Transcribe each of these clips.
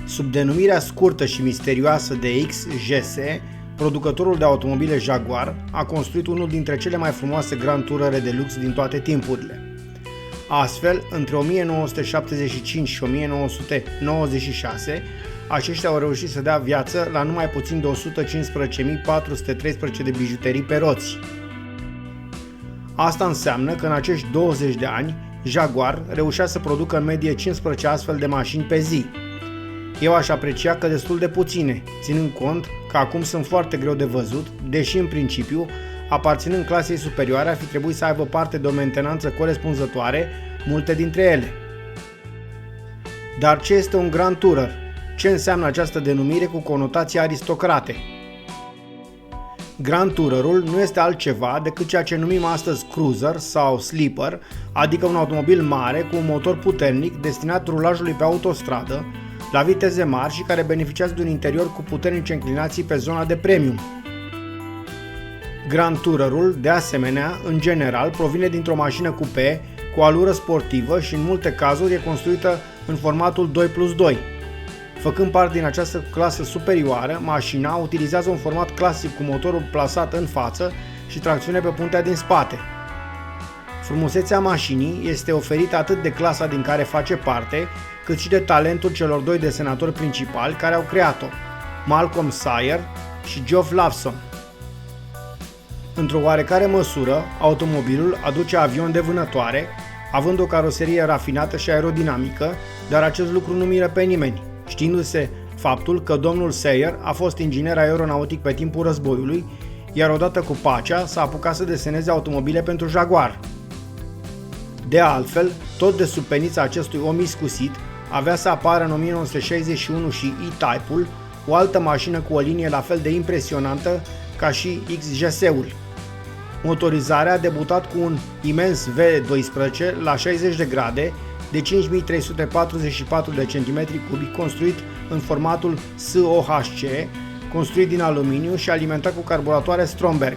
Sub denumirea scurtă și misterioasă de XJS, producătorul de automobile Jaguar a construit unul dintre cele mai frumoase Grand Tourere de lux din toate timpurile. Astfel, între 1975 și 1996, aceștia au reușit să dea viață la numai puțin de 115.413 de bijuterii pe roți. Asta înseamnă că în acești 20 de ani, Jaguar reușea să producă în medie 15 astfel de mașini pe zi. Eu aș aprecia că destul de puține, ținând cont că acum sunt foarte greu de văzut, deși în principiu, aparținând clasei superioare, ar fi trebuit să aibă parte de o mentenanță corespunzătoare, multe dintre ele. Dar ce este un Grand Tourer? Ce înseamnă această denumire cu conotații aristocrate? Grand Tourerul nu este altceva decât ceea ce numim astăzi cruiser sau sleeper, adică un automobil mare cu un motor puternic destinat rulajului pe autostradă, la viteze mari și care beneficiază de un interior cu puternice înclinații pe zona de premium. Grand Tourerul, de asemenea, în general, provine dintr-o mașină coupé cu alură sportivă și în multe cazuri e construită în formatul 2+2. Făcând parte din această clasă superioară, mașina utilizează un format clasic cu motorul plasat în față și tracțiune pe puntea din spate. Frumusețea mașinii este oferită atât de clasa din care face parte, cât și de talentul celor doi desenatori principali care au creat-o, Malcolm Sayer și Geoff Lawson. Într-o oarecare măsură, automobilul aduce avion de vânătoare, având o caroserie rafinată și aerodinamică, dar acest lucru nu miră pe nimeni, știindu-se faptul că domnul Sayer a fost inginer aeronautic pe timpul războiului, iar odată cu pacea s-a apucat să deseneze automobile pentru Jaguar. De altfel, tot de sub penița acestui om iscusit, avea să apară în 1961 și E-Type-ul, o altă mașină cu o linie la fel de impresionantă ca și XJS-ul. Motorizarea a debutat cu un imens V12 la 60 de grade, de 5344 de centimetri cubic, construit în formatul SOHC, construit din aluminiu și alimentat cu carburatoare Stromberg.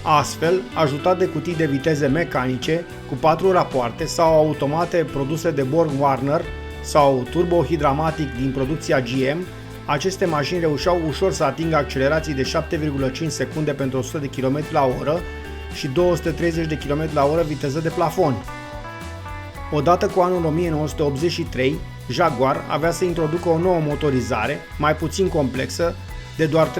Astfel, ajutat de cutii de viteze mecanice cu 4 rapoarte sau automate produse de Borg-Warner sau turbohidramatic din producția GM, aceste mașini reușeau ușor să atingă accelerații de 7,5 secunde pentru 100 de km/h și 230 de km/h viteză de plafon. Odată cu anul 1983, Jaguar avea să introducă o nouă motorizare, mai puțin complexă, de doar 3,6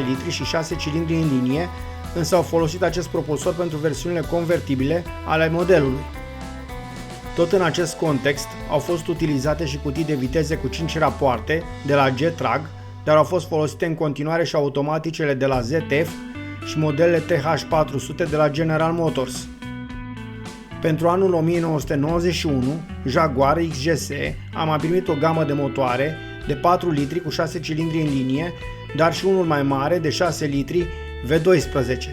litri și 6 cilindri în linie, însă au folosit acest propulsor pentru versiunile convertibile ale modelului. Tot în acest context au fost utilizate și cutii de viteze cu 5 rapoarte de la Getrag, dar au fost folosite în continuare și automaticele de la ZF și modelele TH400 de la General Motors. Pentru anul 1991, Jaguar XJS a mai primit o gamă de motoare de 4 litri cu 6 cilindri în linie, dar și unul mai mare de 6 litri V12.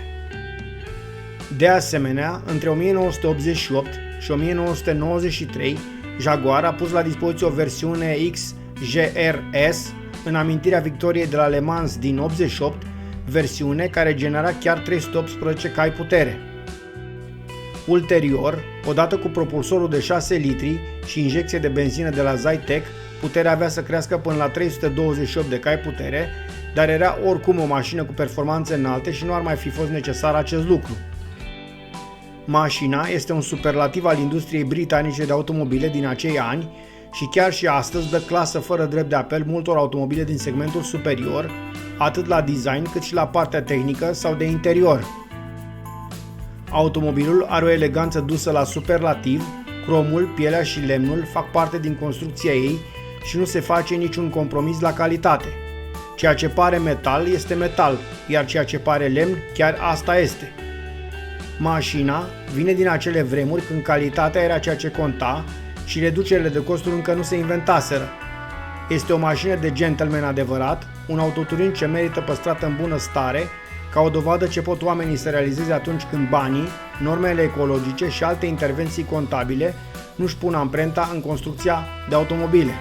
De asemenea, între 1988 și 1993, Jaguar a pus la dispoziție o versiune XJRS în amintirea victoriei de la Le Mans din 88, versiune care genera chiar 318 cai putere. Ulterior, odată cu propulsorul de 6 litri și injecție de benzină de la Zytec, puterea avea să crească până la 328 de cai putere, dar era oricum o mașină cu performanțe înalte și nu ar mai fi fost necesar acest lucru. Mașina este un superlativ al industriei britanice de automobile din acei ani și chiar și astăzi dă clasă fără drept de apel multor automobile din segmentul superior, atât la design cât și la partea tehnică sau de interior. Automobilul are o eleganță dusă la superlativ, cromul, pielea și lemnul fac parte din construcția ei și nu se face niciun compromis la calitate. Ceea ce pare metal este metal, iar ceea ce pare lemn chiar asta este. Mașina vine din acele vremuri când calitatea era ceea ce conta și reducerile de costuri încă nu se inventaseră. Este o mașină de gentleman adevărat, un autoturism ce merită păstrată în bună stare, ca o dovadă ce pot oamenii să realizeze atunci când banii, normele ecologice și alte intervenții contabile nu-și pun amprenta în construcția de automobile.